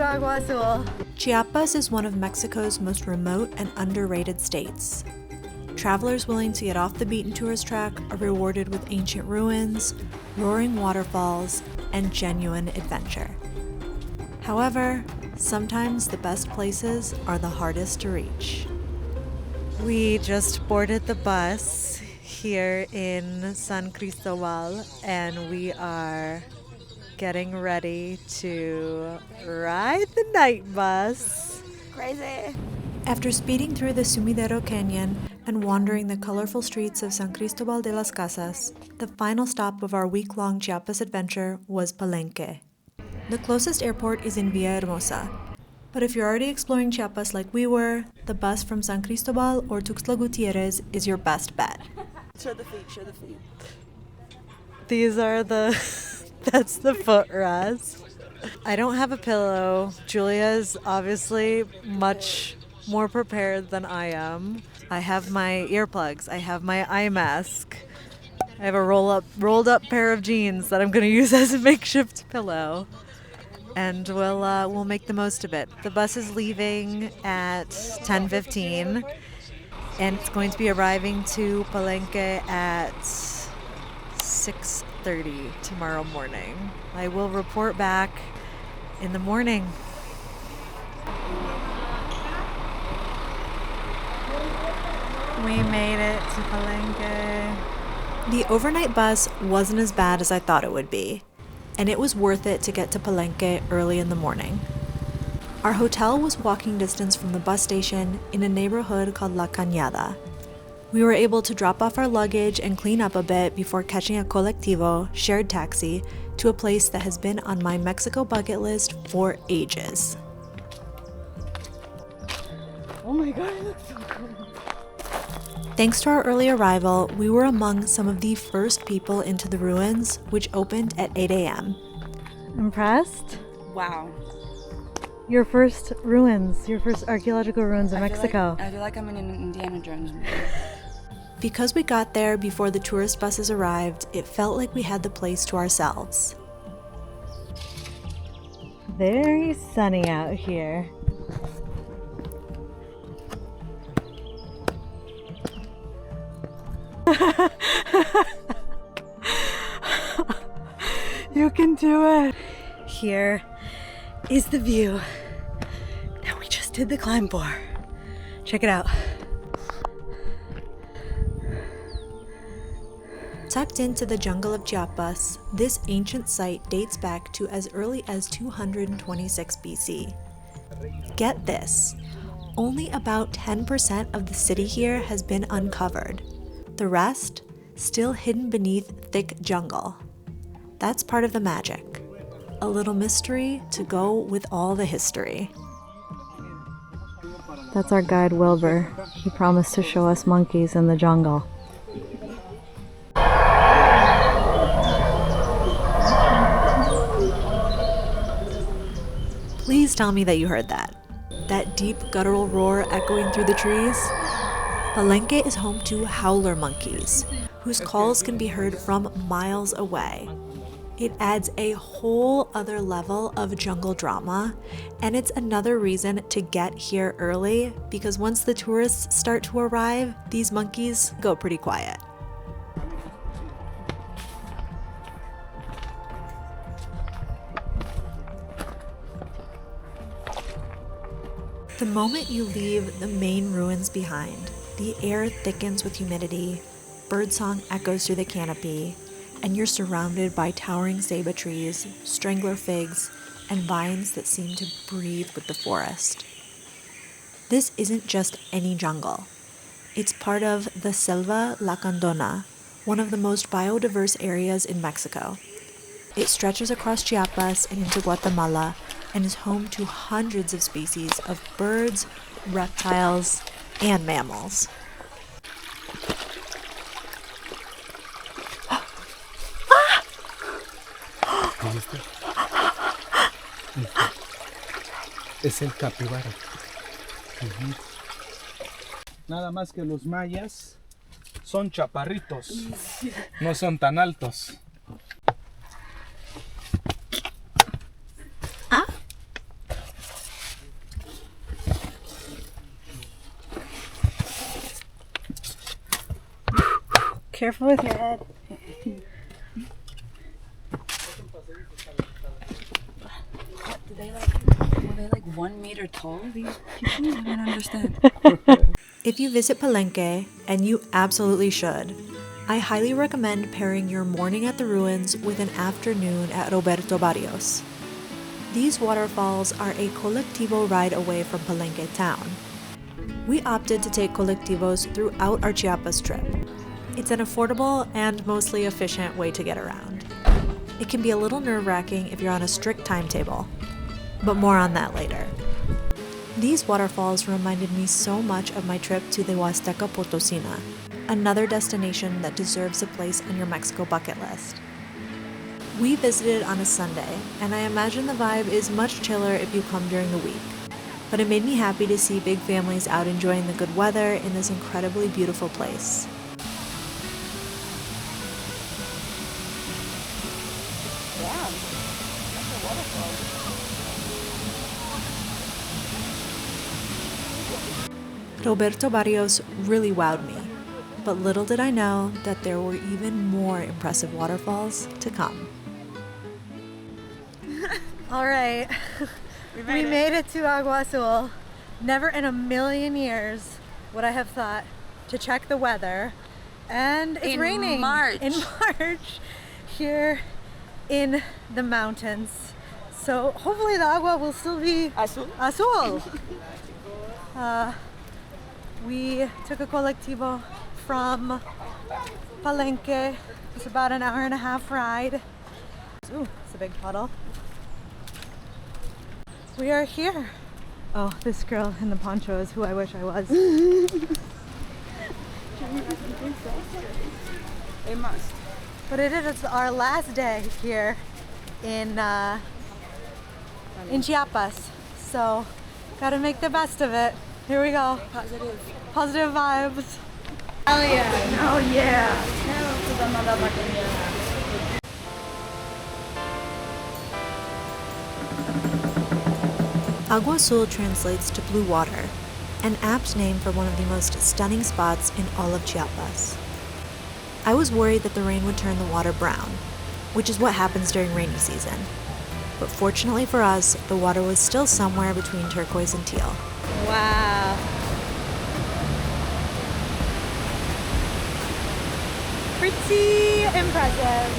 Agua Azul. Chiapas is one of Mexico's most remote and underrated states. Travelers willing to get off the beaten tourist track are rewarded with ancient ruins, roaring waterfalls, and genuine adventure. However, sometimes the best places are the hardest to reach. We just boarded the bus here in San Cristóbal, and we are getting ready to ride the night bus. Crazy. After speeding through the Sumidero Canyon and wandering the colorful streets of San Cristóbal de las Casas, the final stop of our week-long Chiapas adventure was Palenque. The closest airport is in Villahermosa, but if you're already exploring Chiapas like we were, the bus from San Cristóbal or Tuxtla Gutierrez is your best bet. Show the feet. These are that's the footrest. I don't have a pillow. Julia's obviously much more prepared than I am. I have my earplugs. I have my eye mask. I have a rolled up pair of jeans that I'm going to use as a makeshift pillow. And we'll make the most of it. The bus is leaving at 10:15, and it's going to be arriving to Palenque at 6:30 tomorrow morning. I will report back in the morning. We made it to Palenque. The overnight bus wasn't as bad as I thought it would be, and it was worth it to get to Palenque early in the morning. Our hotel was walking distance from the bus station in a neighborhood called La Cañada. We were able to drop off our luggage and clean up a bit before catching a colectivo, shared taxi, to a place that has been on my Mexico bucket list for ages. Oh my god, it looks so cool. Thanks to our early arrival, we were among some of the first people into the ruins, which opened at 8 a.m. Impressed? Wow. Your first archaeological ruins in Mexico. I feel like I'm in an Indiana Jones movie. Because we got there before the tourist buses arrived, it felt like we had the place to ourselves. Very sunny out here. You can do it. Here is the view that we just did the climb for. Check it out. Tucked into the jungle of Chiapas, this ancient site dates back to as early as 226 BC. Get this, only about 10% of the city here has been uncovered. The rest, still hidden beneath thick jungle. That's part of the magic. A little mystery to go with all the history. That's our guide Wilbur. He promised to show us monkeys in the jungle. Please tell me that you heard that. That deep guttural roar echoing through the trees. Palenque is home to Howler Monkeys, whose calls can be heard from miles away. It adds a whole other level of jungle drama, and it's another reason to get here early, because once the tourists start to arrive, these monkeys go pretty quiet. The moment you leave the main ruins behind, the air thickens with humidity, birdsong echoes through the canopy, and you're surrounded by towering ceiba trees, strangler figs, and vines that seem to breathe with the forest. This isn't just any jungle. It's part of the Selva Lacandona, one of the most biodiverse areas in Mexico. It stretches across Chiapas and into Guatemala, and is home to hundreds of species of birds, reptiles, and mammals. Es el capibara. Nada más que los mayas son chaparritos, no son tan altos. Careful with your head. Were they like 1 meter tall, these people? I don't understand. If you visit Palenque, and you absolutely should, I highly recommend pairing your morning at the ruins with an afternoon at Roberto Barios. These waterfalls are a colectivo ride away from Palenque town. We opted to take colectivos throughout our Chiapas trip. It's an affordable and mostly efficient way to get around. It can be a little nerve-wracking if you're on a strict timetable, but more on that later. These waterfalls reminded me so much of my trip to the Huasteca Potosina, another destination that deserves a place on your Mexico bucket list. We visited on a Sunday, and I imagine the vibe is much chiller if you come during the week. But it made me happy to see big families out enjoying the good weather in this incredibly beautiful place. Damn. That's a waterfall. Roberto Barios really wowed me, but little did I know that there were even more impressive waterfalls to come. All right, we made it to Agua Azul. Never in a million years would I have thought to check the weather, and it's raining in March here in the mountains. So hopefully the agua will still be azul. We took a colectivo from Palenque. It's about an hour and a half ride. Ooh, it's a big puddle. We are here. Oh, this girl in the poncho is who I wish I was. They must. But it's our last day here in Chiapas. So, gotta make the best of it. Here we go. Positive vibes. Hell yeah. Oh yeah. Agua Azul translates to blue water, an apt name for one of the most stunning spots in all of Chiapas. I was worried that the rain would turn the water brown, which is what happens during rainy season. But fortunately for us, the water was still somewhere between turquoise and teal. Wow. Pretty impressive.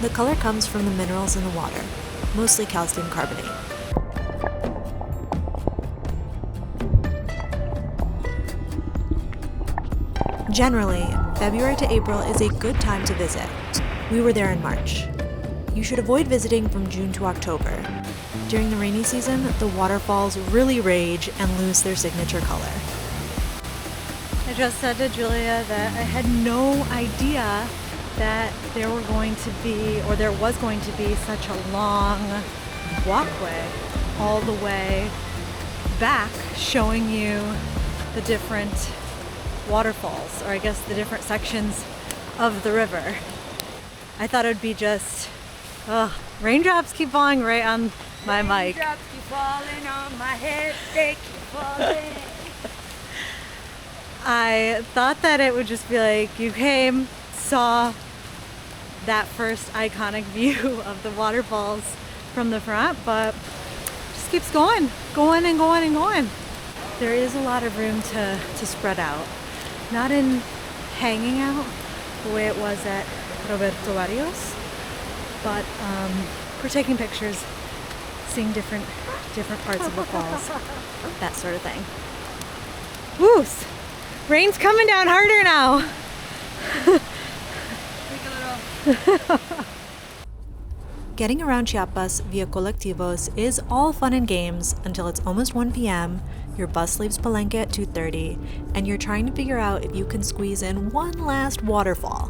The color comes from the minerals in the water, mostly calcium carbonate. Generally, February to April is a good time to visit. We were there in March. You should avoid visiting from June to October. During the rainy season, the waterfalls really rage and lose their signature color. I just said to Julia that I had no idea that there was going to be such a long walkway all the way back, showing you the different waterfalls, or I guess the different sections of the river. I thought it would be just, raindrops keep falling right on my mic. Raindrops keep falling on my head, they keep falling. I thought that it would just be like you came, saw that first iconic view of the waterfalls from the front, but just keeps going and going and going. There is a lot of room to spread out. Not in hanging out the way it was at Roberto Barios, but for taking pictures, seeing different parts of the falls, that sort of thing. Woo! Rain's coming down harder now. Getting around Chiapas via colectivos is all fun and games until it's almost 1 p.m., your bus leaves Palenque at 2:30, and you're trying to figure out if you can squeeze in one last waterfall.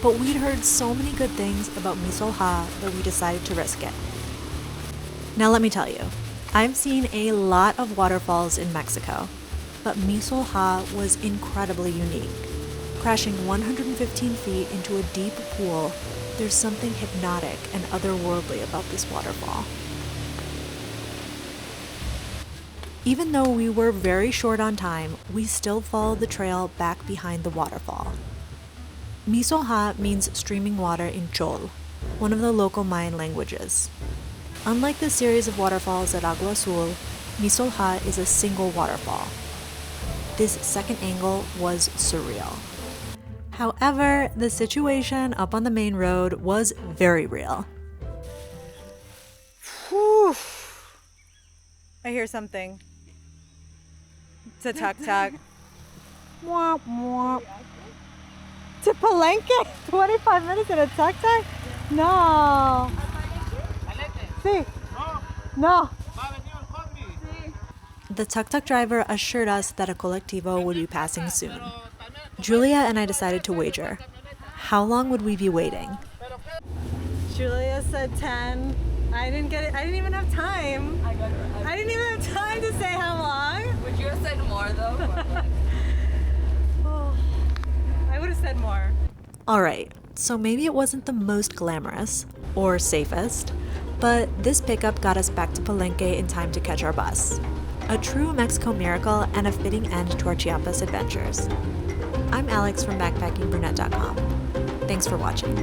But we'd heard so many good things about Misol-Ha that we decided to risk it. Now let me tell you, I've seen a lot of waterfalls in Mexico, but Misol-Ha was incredibly unique. Crashing 115 feet into a deep pool, there's something hypnotic and otherworldly about this waterfall. Even though we were very short on time, we still followed the trail back behind the waterfall. Misol-Ha means streaming water in Chol, one of the local Mayan languages. Unlike the series of waterfalls at Agua Azul, Misol-Ha is a single waterfall. This second angle was surreal. However, the situation up on the main road was very real. Whew. I hear something. It's a tuk-tuk. Mwah, mwah. To Palenque? 25 minutes in a tuk-tuk? No. Sí. No. The tuk-tuk driver assured us that a colectivo would be passing soon. Julia and I decided to wager. How long would we be waiting? Julia said 10. I didn't get it. I didn't even have time. I didn't even have time to say how long. Would you have said more though? Oh, I would have said more. All right, so maybe it wasn't the most glamorous or safest, but this pickup got us back to Palenque in time to catch our bus. A true Mexico miracle and a fitting end to our Chiapas adventures. I'm Alex from backpackingbrunette.com. Thanks for watching.